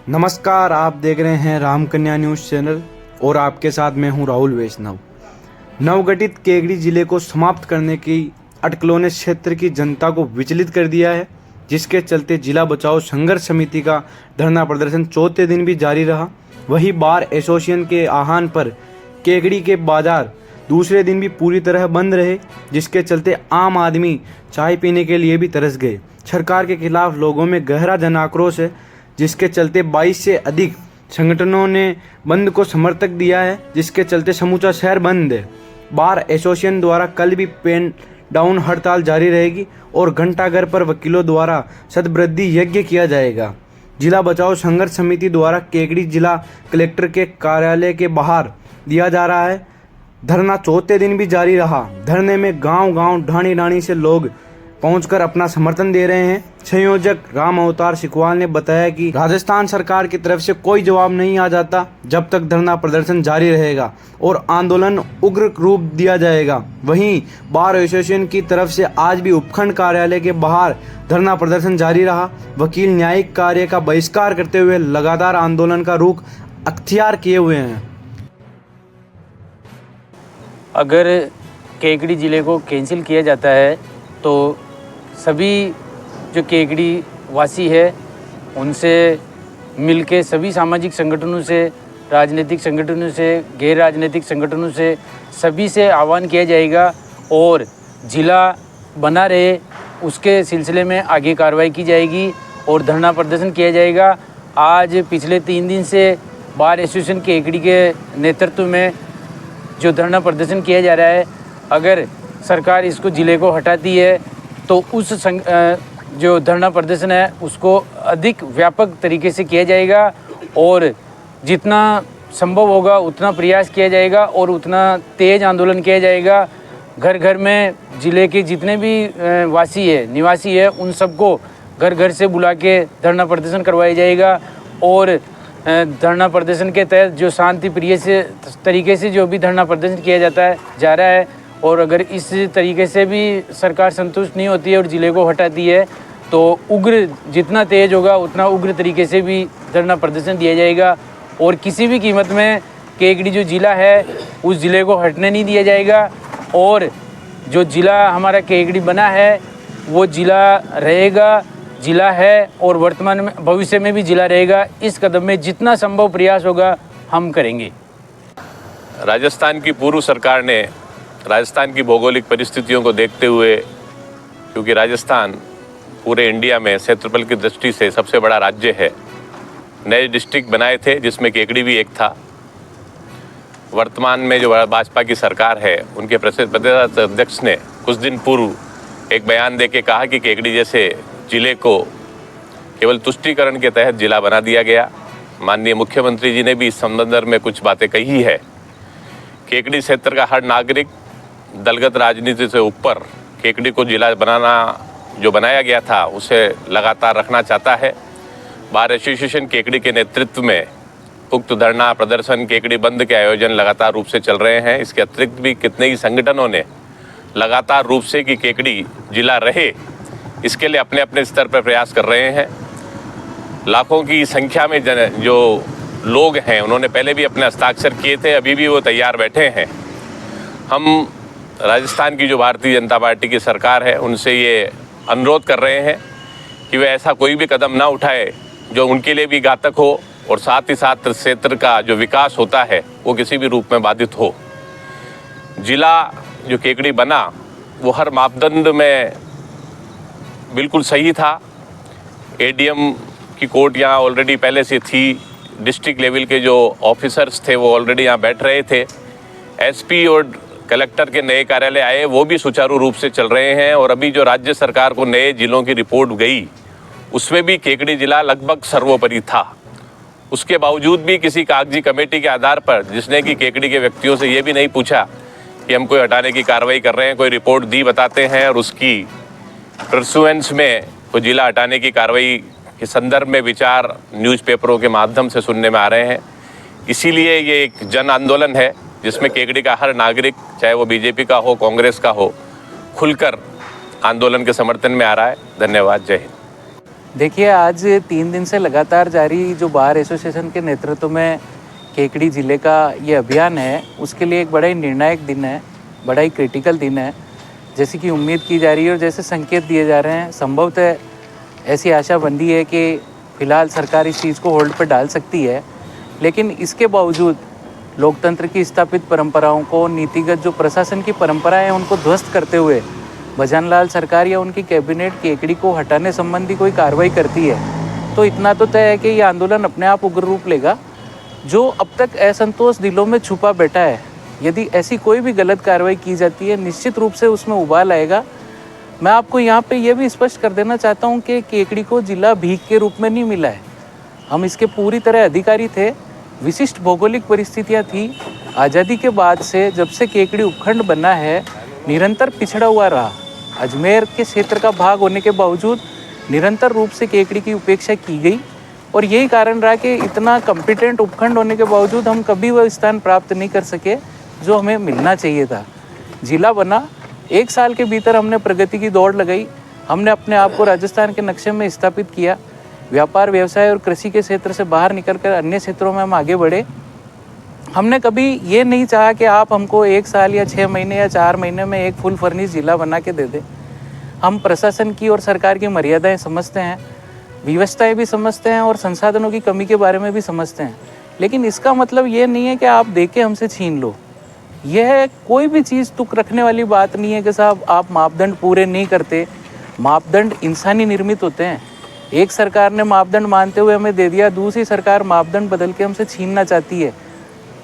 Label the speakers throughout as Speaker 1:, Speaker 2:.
Speaker 1: नमस्कार, आप देख रहे हैं रामकन्या न्यूज़ चैनल और आपके साथ मैं हूं राहुल वैष्णव। नवगठित केकड़ी जिले को समाप्त करने की अटकलों ने क्षेत्र की जनता को विचलित कर दिया है, जिसके चलते जिला बचाओ संघर्ष समिति का धरना प्रदर्शन चौथे दिन भी जारी रहा। वहीं बार एसोसिएशन के आह्वान पर केकड़ी के बाजार दूसरे दिन भी पूरी तरह बंद रहे, जिसके चलते आम आदमी चाय पीने के लिए भी तरस गए। सरकार के खिलाफ लोगों में गहरा जन आक्रोश है, जिसके चलते 22 से अधिक संगठनों ने बंद को समर्थक दिया है, जिसके चलते समूचा शहर बंद है। बार एसोसिएशन द्वारा कल भी पेन डाउन हड़ताल जारी रहेगी और घंटाघर पर वकीलों द्वारा शतवृद्धि यज्ञ किया जाएगा। जिला बचाओ संघर्ष समिति द्वारा केकड़ी जिला कलेक्टर के कार्यालय के बाहर दिया जा रहा है धरना चौथे दिन भी जारी रहा। धरने में गांव-गांव ढाणी-ढाणी से लोग पहुंचकर अपना समर्थन दे रहे हैं। संयोजक राम अवतार सिकवाल ने बताया कि राजस्थान सरकार की तरफ से कोई जवाब नहीं आ जाता जब तक धरना प्रदर्शन जारी रहेगा और आंदोलन उग्र रूप दिया जाएगा। वहीं बार एसोसिएशन की तरफ से आज भी उपखंड कार्यालय के बाहर धरना प्रदर्शन जारी रहा। वकील न्यायिक कार्य का बहिष्कार करते हुए लगातार आंदोलन का रुख अख्तियार किए हुए हैं।
Speaker 2: अगर केकड़ी ज़िले को कैंसिल किया जाता है तो सभी जो केकड़ी वासी है उनसे मिलके सभी सामाजिक संगठनों से, राजनीतिक संगठनों से, गैर राजनीतिक संगठनों से, सभी से आह्वान किया जाएगा और ज़िला बना रहे उसके सिलसिले में आगे कार्रवाई की जाएगी और धरना प्रदर्शन किया जाएगा। आज पिछले 3 दिन से बार एसोसिएशन केकड़ी के नेतृत्व में जो धरना प्रदर्शन किया जा रहा है, अगर सरकार इसको ज़िले को हटाती है तो उस जो धरना प्रदर्शन है उसको अधिक व्यापक तरीके से किया जाएगा और जितना संभव होगा उतना प्रयास किया जाएगा और उतना तेज़ आंदोलन किया जाएगा। घर घर में ज़िले के जितने भी निवासी है उन सबको घर घर से बुला के धरना प्रदर्शन करवाया जाएगा और धरना प्रदर्शन के तहत जो शांति प्रिय से तरीके से जो भी धरना प्रदर्शन किया जा रहा है और अगर इस तरीके से भी सरकार संतुष्ट नहीं होती है और ज़िले को हटाती है तो उग्र जितना तेज़ होगा उतना उग्र तरीके से भी धरना प्रदर्शन दिया जाएगा और किसी भी कीमत में केकड़ी जो ज़िला है उस ज़िले को हटने नहीं दिया जाएगा और जो ज़िला हमारा केकड़ी बना है वो ज़िला रहेगा, ज़िला है और वर्तमान में भविष्य में भी ज़िला रहेगा। इस कदम में जितना संभव प्रयास होगा हम करेंगे।
Speaker 3: राजस्थान की पूर्व सरकार ने राजस्थान की भौगोलिक परिस्थितियों को देखते हुए, क्योंकि राजस्थान पूरे इंडिया में क्षेत्रफल की दृष्टि से सबसे बड़ा राज्य है, नए डिस्ट्रिक्ट बनाए थे जिसमें केकड़ी भी एक था। वर्तमान में जो भाजपा की सरकार है उनके प्रदेश अध्यक्ष ने कुछ दिन पूर्व एक बयान देके कहा कि केकड़ी जैसे जिले को केवल तुष्टीकरण के तहत जिला बना दिया गया। माननीय मुख्यमंत्री जी ने भी इस संबंध में कुछ बातें कही है। केकड़ी क्षेत्र का हर नागरिक दलगत राजनीति से ऊपर केकड़ी को जिला बनाया गया था उसे लगातार रखना चाहता है। बार एसोसिएशन केकड़ी के नेतृत्व में उक्त धरना प्रदर्शन, केकड़ी बंद के आयोजन लगातार रूप से चल रहे हैं। इसके अतिरिक्त भी कितने ही संगठनों ने लगातार रूप से कि केकड़ी जिला रहे इसके लिए अपने अपने स्तर पर प्रयास कर रहे हैं। लाखों की संख्या में जो लोग हैं उन्होंने पहले भी अपने हस्ताक्षर किए थे, अभी भी वो तैयार बैठे हैं। हम राजस्थान की जो भारतीय जनता पार्टी की सरकार है उनसे ये अनुरोध कर रहे हैं कि वे ऐसा कोई भी कदम ना उठाए जो उनके लिए भी घातक हो और साथ ही साथ क्षेत्र का जो विकास होता है वो किसी भी रूप में बाधित हो। जिला जो केकड़ी बना वो हर मापदंड में बिल्कुल सही था। एडीएम की कोर्ट यहाँ ऑलरेडी पहले से थी, डिस्ट्रिक्ट लेवल के जो ऑफिसर्स थे वो ऑलरेडी यहाँ बैठ रहे थे, एसपी और कलेक्टर के नए कार्यालय आए वो भी सुचारू रूप से चल रहे हैं और अभी जो राज्य सरकार को नए जिलों की रिपोर्ट गई उसमें भी केकड़ी जिला लगभग सर्वोपरि था। उसके बावजूद भी किसी कागजी कमेटी के आधार पर जिसने कि केकड़ी के व्यक्तियों से ये भी नहीं पूछा कि हम कोई हटाने की कार्रवाई कर रहे हैं, कोई रिपोर्ट दी बताते हैं और उसकी परसुएंस में कोई जिला हटाने की कार्रवाई के संदर्भ में विचार न्यूज़पेपरों के माध्यम से सुनने में आ रहे हैं। इसीलिए ये एक जन आंदोलन है जिसमें केकड़ी का हर नागरिक, चाहे वो बीजेपी का हो, कांग्रेस का हो, खुलकर आंदोलन के समर्थन में आ रहा है। धन्यवाद। जय हिंद।
Speaker 2: देखिए, आज 3 दिन से लगातार जारी जो बार एसोसिएशन के नेतृत्व में केकड़ी ज़िले का ये अभियान है, उसके लिए एक बड़ा ही निर्णायक दिन है, बड़ा ही क्रिटिकल दिन है। जैसे कि उम्मीद की जा रही है और जैसे संकेत दिए जा रहे हैं, संभवतः ऐसी आशा बंधी है कि फ़िलहाल सरकार इस चीज़ को होल्ड पर डाल सकती है। लेकिन इसके बावजूद लोकतंत्र की स्थापित परंपराओं को, नीतिगत जो प्रशासन की परंपराएं हैं, उनको ध्वस्त करते हुए भजनलाल सरकार या उनकी कैबिनेट केकड़ी को हटाने संबंधी कोई कार्रवाई करती है तो इतना तो तय है कि ये आंदोलन अपने आप उग्र रूप लेगा। जो अब तक असंतोष दिलों में छुपा बैठा है, यदि ऐसी कोई भी गलत कार्रवाई की जाती है, निश्चित रूप से उसमें उबाल आएगा। मैं आपको यहाँ पे ये भी स्पष्ट कर देना चाहता हूँ कि केकड़ी को जिला भीख के रूप में नहीं मिला है। हम इसके पूरी तरह अधिकारी थे। विशिष्ट भौगोलिक परिस्थितियाँ थी। आज़ादी के बाद से जब से केकड़ी उपखंड बना है, निरंतर पिछड़ा हुआ रहा। अजमेर के क्षेत्र का भाग होने के बावजूद निरंतर रूप से केकड़ी की उपेक्षा की गई और यही कारण रहा कि इतना कॉम्पिटेंट उपखंड होने के बावजूद हम कभी वह स्थान प्राप्त नहीं कर सके जो हमें मिलना चाहिए था। जिला बना, 1 साल के भीतर हमने प्रगति की दौड़ लगाई। हमने अपने आप को राजस्थान के नक्शे में स्थापित किया। व्यापार, व्यवसाय और कृषि के क्षेत्र से बाहर निकलकर अन्य क्षेत्रों में हम आगे बढ़े। हमने कभी ये नहीं चाहा कि आप हमको 1 साल या 6 महीने या 4 महीने में एक फुल फर्निश जिला बना के दे दें। हम प्रशासन की और सरकार की मर्यादाएं समझते हैं, व्यवस्थाएं भी समझते हैं और संसाधनों की कमी के बारे में भी समझते हैं। लेकिन इसका मतलब ये नहीं है कि आप दे के हमसे छीन लो। यह कोई भी चीज़ तुक रखने वाली बात नहीं है कि साहब आप मापदंड पूरे नहीं करते। मापदंड इंसानी निर्मित होते हैं। एक सरकार ने मापदंड मानते हुए हमें दे दिया, दूसरी सरकार मापदंड बदल के हमसे छीनना चाहती है।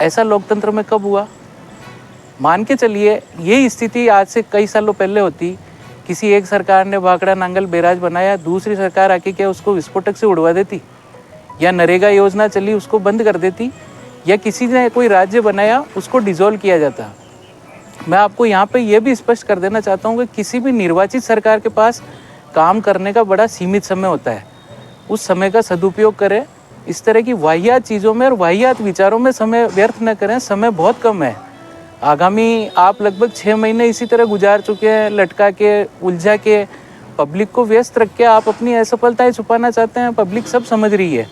Speaker 2: ऐसा लोकतंत्र में कब हुआ? मान के चलिए यही स्थिति आज से कई सालों पहले होती। किसी एक सरकार ने भाखड़ा नांगल बैराज बनाया, दूसरी सरकार आके क्या उसको विस्फोटक से उड़वा देती? या नरेगा योजना चली उसको बंद कर देती? या किसी ने कोई राज्य बनाया उसको डिसॉल्व किया जाता? मैं आपको यहाँ पे ये भी स्पष्ट कर देना चाहता हूँ कि किसी भी निर्वाचित सरकार के पास काम करने का बड़ा सीमित समय होता है। उस समय का सदुपयोग करें। इस तरह की वाहियात चीज़ों में और वाहियात विचारों में समय व्यर्थ न करें। समय बहुत कम है। आगामी आप लगभग 6 महीने इसी तरह गुजार चुके हैं, लटका के, उलझा के, पब्लिक को व्यस्त रख के आप अपनी असफलताएं छुपाना चाहते हैं। पब्लिक सब समझ रही है।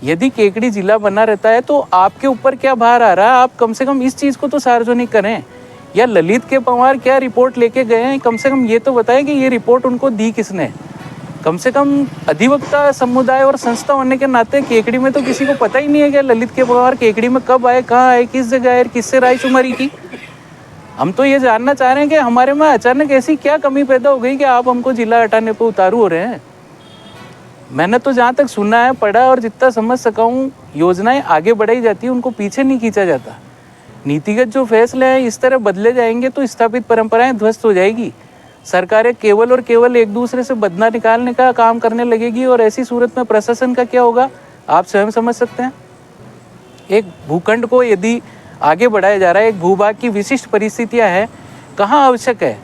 Speaker 2: यदि केकड़ी जिला बना रहता है तो आपके ऊपर क्या भार आ रहा है? आप कम से कम इस चीज़ को तो सार्वजनिक करें। या ललित के पवार क्या रिपोर्ट लेके गए हैं, कम से कम ये तो बताएं कि ये रिपोर्ट उनको दी किसने। कम से कम अधिवक्ता समुदाय और संस्था होने के नाते केकड़ी में तो किसी को पता ही नहीं है कि ललित के पवार केकड़ी में कब आए, कहाँ आए, किस जगह आए, किससे रायशुमारी की। हम तो ये जानना चाह रहे हैं कि हमारे में अचानक ऐसी क्या कमी पैदा हो गई कि आप हमको जिला हटाने पर उतारू हो रहे हैं। मैंने तो जहाँ तक सुना है, पढ़ा और जितना समझ सका हूँ, योजनाएं आगे बढ़ाई जाती है, उनको पीछे नहीं खींचा जाता। नीतिगत जो फैसले हैं इस तरह बदले जाएंगे तो स्थापित परंपराएं ध्वस्त हो जाएगी। सरकारें केवल और केवल एक दूसरे से बदला निकालने का काम करने लगेगी और ऐसी सूरत में प्रशासन का क्या होगा आप स्वयं समझ सकते हैं। एक भूखंड को यदि आगे बढ़ाया जा रहा है, एक भूभाग की विशिष्ट परिस्थितियां हैं, कहाँ आवश्यक है,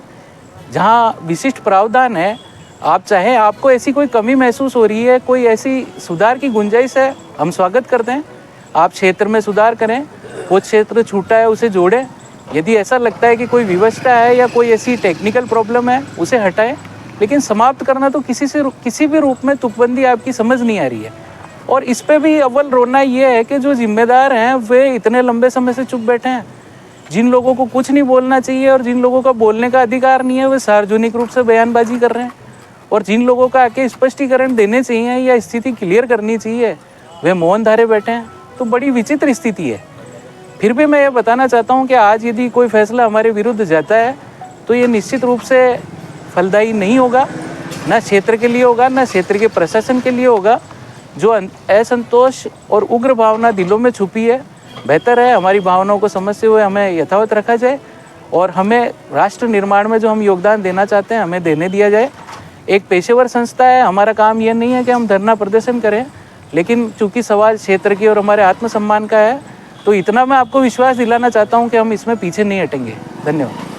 Speaker 2: जहाँ विशिष्ट प्रावधान है, आप चाहें, आपको ऐसी कोई कमी महसूस हो रही है, कोई ऐसी सुधार की गुंजाइश है, हम स्वागत करते हैं। आप क्षेत्र में सुधार करें, वो क्षेत्र छूटा है उसे जोड़ें। यदि ऐसा लगता है कि कोई विवशता है या कोई ऐसी टेक्निकल प्रॉब्लम है उसे हटाएं। लेकिन समाप्त करना तो किसी भी रूप में तुकबंदी आपकी समझ नहीं आ रही है। और इस पे भी अव्वल रोना ये है कि जो जिम्मेदार हैं वे इतने लंबे समय से चुप बैठे हैं। जिन लोगों को कुछ नहीं बोलना चाहिए और जिन लोगों का बोलने का अधिकार नहीं है, वे सार्वजनिक रूप से बयानबाजी कर रहे हैं। और जिन लोगों का आके स्पष्टीकरण देने चाहिए या स्थिति क्लियर करनी चाहिए, वे मौन धारे बैठे हैं। तो बड़ी विचित्र स्थिति है। फिर भी मैं ये बताना चाहता हूँ कि आज यदि कोई फैसला हमारे विरुद्ध जाता है तो ये निश्चित रूप से फलदायी नहीं होगा, ना क्षेत्र के लिए होगा, ना क्षेत्र के प्रशासन के लिए होगा। जो असंतोष और उग्र भावना दिलों में छुपी है, बेहतर है हमारी भावनाओं को समझते हुए हमें यथावत रखा जाए और हमें राष्ट्र निर्माण में जो हम योगदान देना चाहते हैं हमें देने दिया जाए। एक पेशेवर संस्था है, हमारा काम ये नहीं है कि हम धरना प्रदर्शन करें, लेकिन चूंकि सवाल क्षेत्र की और हमारे आत्मसम्मान का है तो इतना मैं आपको विश्वास दिलाना चाहता हूं कि हम इसमें पीछे नहीं हटेंगे। धन्यवाद।